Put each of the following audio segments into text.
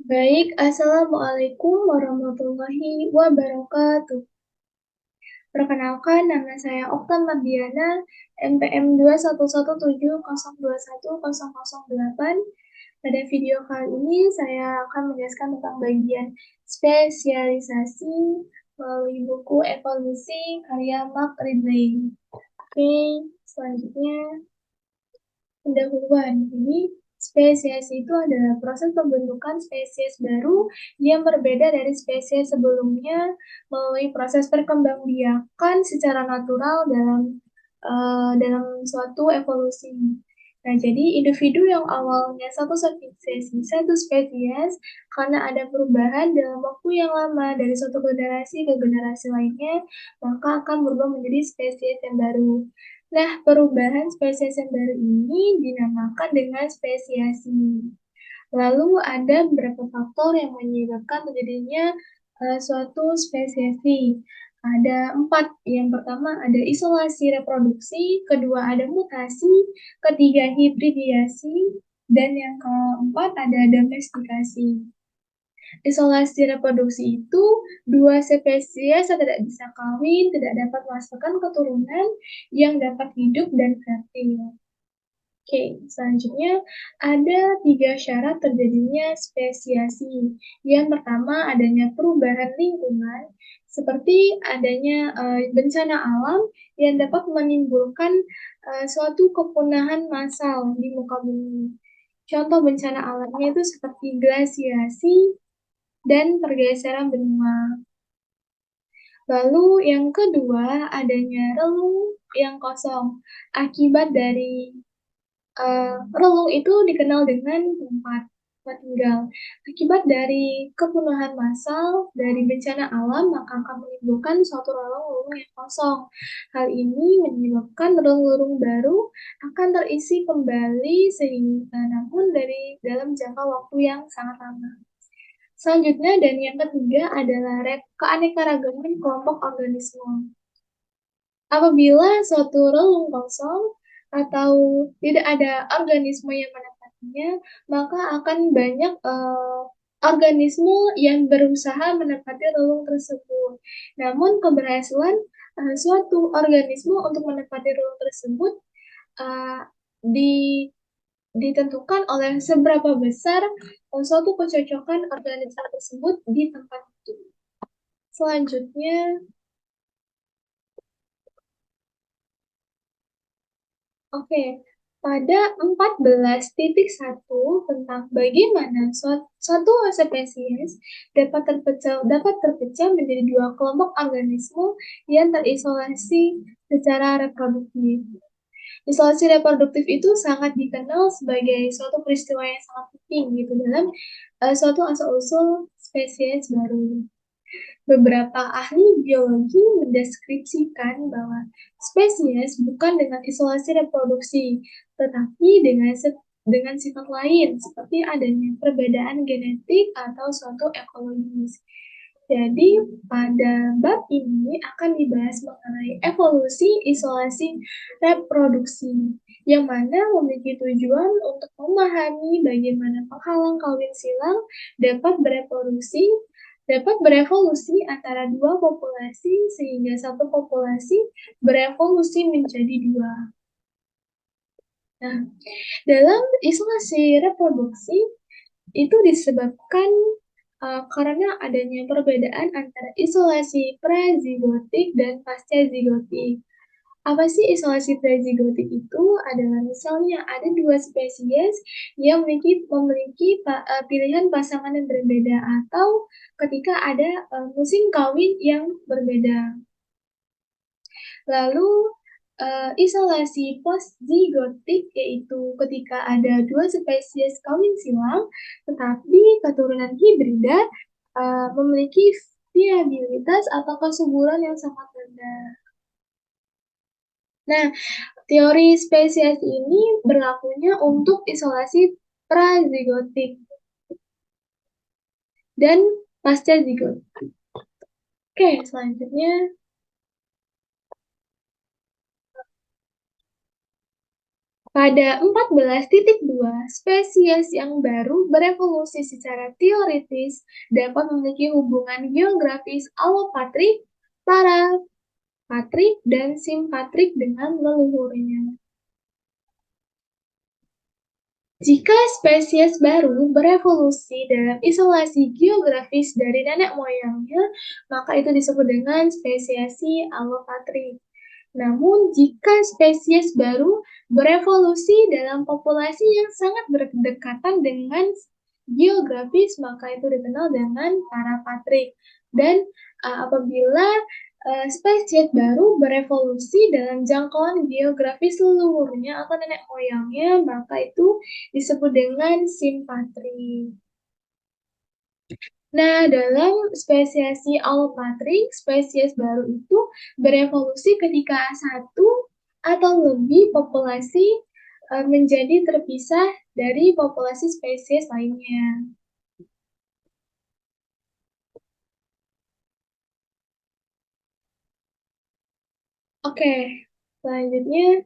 Baik, Assalamualaikum warahmatullahi wabarakatuh. Perkenalkan, nama saya Okta Mardiana, NPM 211702108. Pada video kali ini, saya akan menjelaskan tentang bagian spesialisasi melalui buku Evolusi karya Mark Ridley. Oke, selanjutnya pendahuluan. Jadi, spesiasi itu adalah proses pembentukan spesies baru yang berbeda dari spesies sebelumnya melalui proses perkembangbiakan secara natural dalam suatu evolusi. Nah, jadi individu yang awalnya satu spesies karena ada perubahan dalam waktu yang lama dari suatu generasi ke generasi lainnya, maka akan berubah menjadi spesies yang baru. Nah, perubahan spesies yang baru ini dinamakan dengan spesiasi. Lalu ada beberapa faktor yang menyebabkan terjadinya suatu spesiasi. Ada 4. Yang pertama ada isolasi reproduksi, kedua ada mutasi, ketiga hibridiasi, dan yang keempat ada domestikasi. Isolasi reproduksi itu dua spesies yang tidak bisa kawin, tidak dapat menghasilkan keturunan yang dapat hidup dan fertil. Oke, selanjutnya ada 3 syarat terjadinya spesiasi. Yang pertama adanya perubahan lingkungan, seperti adanya bencana alam yang dapat menimbulkan suatu kepunahan massal di muka bumi. Contoh bencana alamnya itu seperti glasiasi dan pergeseran benua. Lalu yang kedua adanya relung yang kosong. Akibat dari relung itu dikenal dengan tempat tinggal. Akibat dari kepunahan massal dari bencana alam, maka akan menimbulkan suatu relung-relung yang kosong. Hal ini menyebabkan relung-relung baru akan terisi kembali sehingga namun dari dalam jangka waktu yang sangat lama. Selanjutnya dan yang ketiga adalah keanekaragaman kelompok organisme. Apabila suatu relung kosong atau tidak ada organisme yang menempatinya, maka akan banyak organisme yang berusaha menempati relung tersebut. Namun keberhasilan suatu organisme untuk menempati relung tersebut uh, di, ditentukan oleh seberapa besar suatu kecocokan organisme tersebut di tempat itu. Selanjutnya, oke, pada 14.1 tentang bagaimana suatu spesies dapat terpecah menjadi dua kelompok organisme yang terisolasi secara reproduktif. Isolasi reproduktif itu sangat dikenal sebagai suatu peristiwa yang sangat penting gitu dalam suatu asal-usul spesies baru. Beberapa ahli biologi mendeskripsikan bahwa spesies bukan dengan isolasi reproduksi, tetapi dengan sifat lain, seperti adanya perbedaan genetik atau suatu ekologis. Jadi, pada bab ini akan dibahas mengenai evolusi isolasi reproduksi, yang mana memiliki tujuan untuk memahami bagaimana penghalang kawin silang dapat berevolusi antara dua populasi sehingga satu populasi berevolusi menjadi dua. Nah, dalam isolasi reproduksi itu disebabkan karena adanya perbedaan antara isolasi prazigotik dan pascazigotik. Apa sih isolasi prazigotik itu? Adalah misalnya ada dua spesies yang memiliki pilihan pasangan yang berbeda atau ketika ada musim kawin yang berbeda. Lalu isolasi postzigotik yaitu ketika ada dua spesies kawin silang tetapi keturunan hibrida memiliki viabilitas atau kesuburan yang sangat rendah. Nah, teori spesies ini berlakunya untuk isolasi prazigotik dan pasca zigotik. Oke, selanjutnya Pada 14.2, spesies yang baru berevolusi secara teoritis dapat memiliki hubungan geografis alopatrik, parapatrik, dan simpatrik dengan leluhurnya. Jika spesies baru berevolusi dalam isolasi geografis dari nenek moyangnya, maka itu disebut dengan spesiasi alopatrik. Namun, jika spesies baru berevolusi dalam populasi yang sangat berdekatan dengan geografis, maka itu dikenal dengan parapatrik. Dan apabila spesies baru berevolusi dalam jangkauan geografis leluhurnya atau nenek moyangnya, maka itu disebut dengan simpatrik. Nah, dalam spesiasi alopatrik, spesies baru itu berevolusi ketika satu atau lebih populasi menjadi terpisah dari populasi spesies lainnya. Oke, selanjutnya.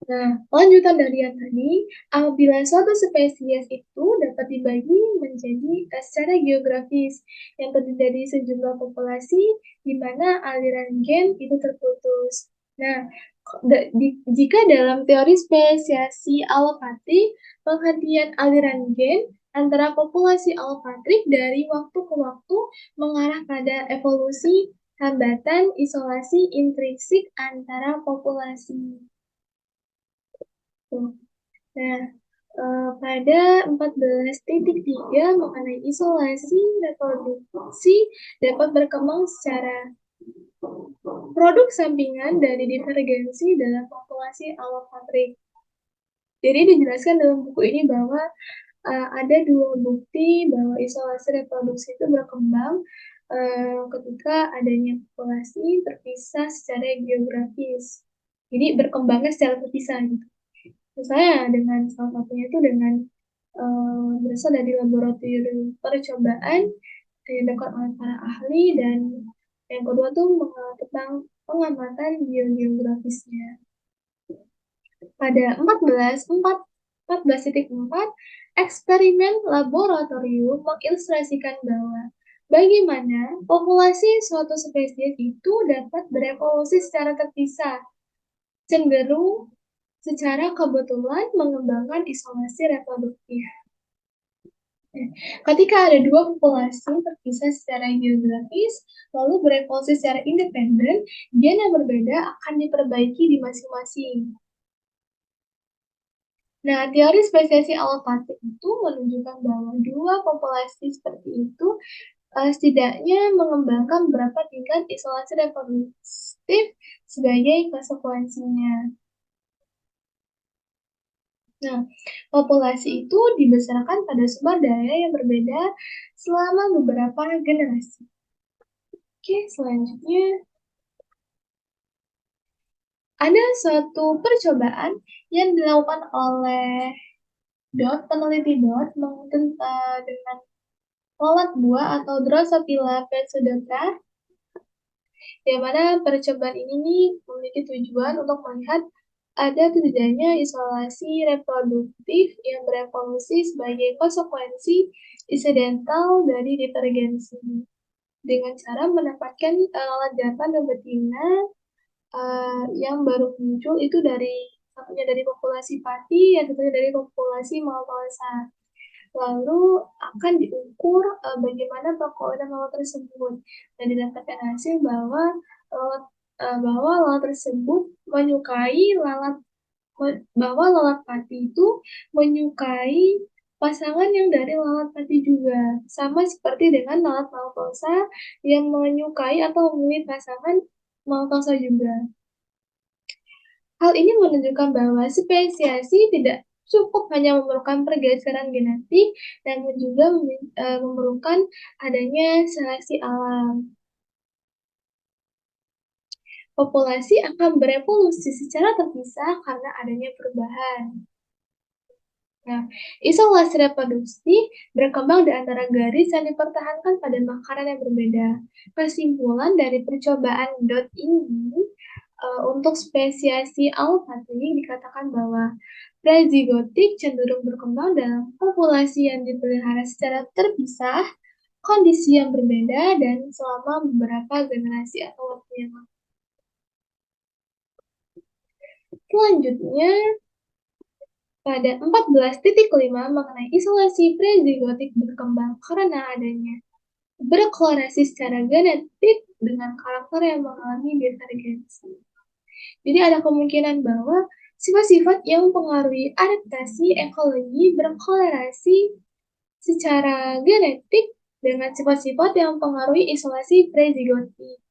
Nah, lanjutan dari yang tadi, apabila suatu spesies itu dapat dibagi menjadi secara geografis yang terdiri dari sejumlah populasi di mana aliran gen itu terputus. Nah, jika dalam teori spesiasi alopatrik, penghentian aliran gen antara populasi alopatrik dari waktu ke waktu mengarah pada evolusi hambatan isolasi intrinsik antara populasi. Nah, pada 14.3 mengenai isolasi reproduksi dapat berkembang secara produk sampingan dari divergensi dalam populasi alopatrik. Jadi dijelaskan dalam buku ini bahwa ada dua bukti bahwa isolasi reproduksi itu berkembang ketika adanya populasi terpisah secara geografis. Jadi berkembangnya secara terpisah gitu. Misalnya dengan salah satunya itu dengan berasal dari laboratorium percobaan yang dilakukan oleh para ahli, dan yang kedua tuh tentang pengamatan biogeografisnya. Pada 14.4, eksperimen laboratorium mengilustrasikan bahwa bagaimana populasi suatu spesies itu dapat berevolusi secara terpisah, cenderung secara kebetulan mengembangkan isolasi reproduktif. Ketika ada dua populasi terpisah secara geografis, lalu berevolusi secara independen, gen yang berbeda akan diperbaiki di masing-masing. Nah, teori spesiasi alopatrik itu menunjukkan bahwa dua populasi seperti itu setidaknya mengembangkan beberapa tingkat isolasi reproduktif sebagai konsekuensinya. Nah, populasi itu dibesarkan pada sumber daya yang berbeda selama beberapa generasi. Oke, selanjutnya ada suatu percobaan yang dilakukan oleh peneliti dengan lalat buah atau Drosophila pseudoca, di mana percobaan ini nih memiliki tujuan untuk melihat ada tidaknya isolasi reproduktif yang berevolusi sebagai konsekuensi insidental dari divergensi dengan cara menempatkan lalat jantan dan betina yang baru muncul itu satunya dari populasi pati, yang satunya dari populasi Maltasa. Lalu akan diukur bagaimana perkawinan lalat tersebut, dan didapatkan hasil bahwa lalat tersebut menyukai bahwa lalat pati itu menyukai pasangan yang dari lalat pati juga, sama seperti dengan lalat Maltosa yang menyukai atau memilih pasangan Maltosa juga. Hal ini menunjukkan bahwa spesiasi tidak cukup hanya memerlukan pergeseran genetik, namun juga memerlukan adanya seleksi alam. Populasi akan berevolusi secara terpisah karena adanya perubahan. Nah, isolasi reproduksi berkembang di antara garis yang dipertahankan pada makanan yang berbeda. Kesimpulan dari percobaan dot ini untuk spesiasi allopatric dikatakan bahwa prezigotik cenderung berkembang dalam populasi yang dipelihara secara terpisah, kondisi yang berbeda, dan selama beberapa generasi atau waktu yang lama. Selanjutnya, pada 14.5 mengenai isolasi prezigotik berkembang karena adanya berkorelasi secara genetik dengan karakter yang mengalami divergensi. Jadi ada kemungkinan bahwa sifat-sifat yang mempengaruhi adaptasi ekologi berkorelasi secara genetik dengan sifat-sifat yang mempengaruhi isolasi prezigotik.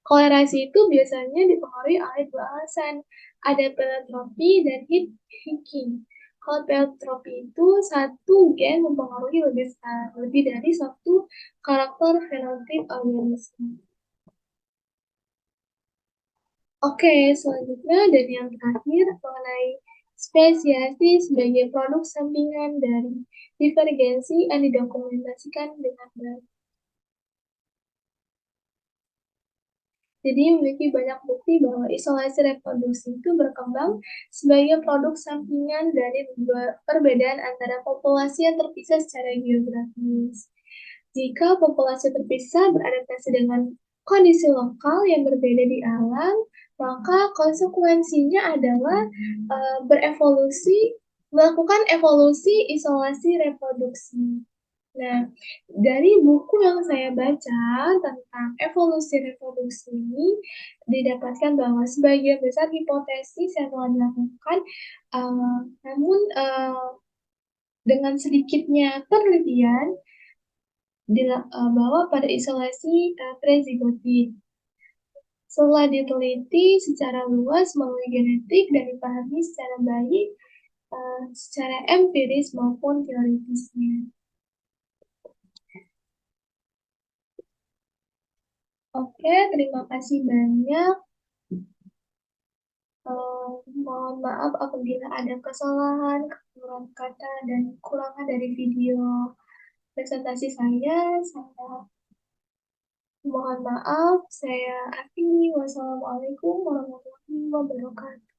Korelasi itu biasanya dipengaruhi oleh dua alasan. Ada peletropi dan hitchhiking. Kalau peletropi itu satu gen mempengaruhi lebih dari satu karakter fenotip organisme. Oke, selanjutnya dan yang terakhir mengenai spesiasi sebagai produk sampingan dari divergensi yang didokumentasikan dengan baik. Jadi memiliki banyak bukti bahwa isolasi reproduksi itu berkembang sebagai produk sampingan dari perbedaan antara populasi yang terpisah secara geografis. Jika populasi terpisah beradaptasi dengan kondisi lokal yang berbeda di alam, maka konsekuensinya adalah melakukan evolusi isolasi reproduksi. Nah, dari buku yang saya baca tentang evolusi reproduksi ini, didapatkan bahwa sebagian besar hipotesis yang telah dilakukan, namun dengan sedikitnya penelitian bahwa pada isolasi prezigotik. Setelah diteliti secara luas melalui genetik dan dipahami secara baik, secara empiris maupun teoritisnya. Oke, terima kasih banyak. Mohon maaf apabila ada kesalahan, kekurangan kata, dan kekurangan dari video presentasi saya. Saya mohon maaf. Saya akhiri. Wassalamualaikum warahmatullahi wabarakatuh.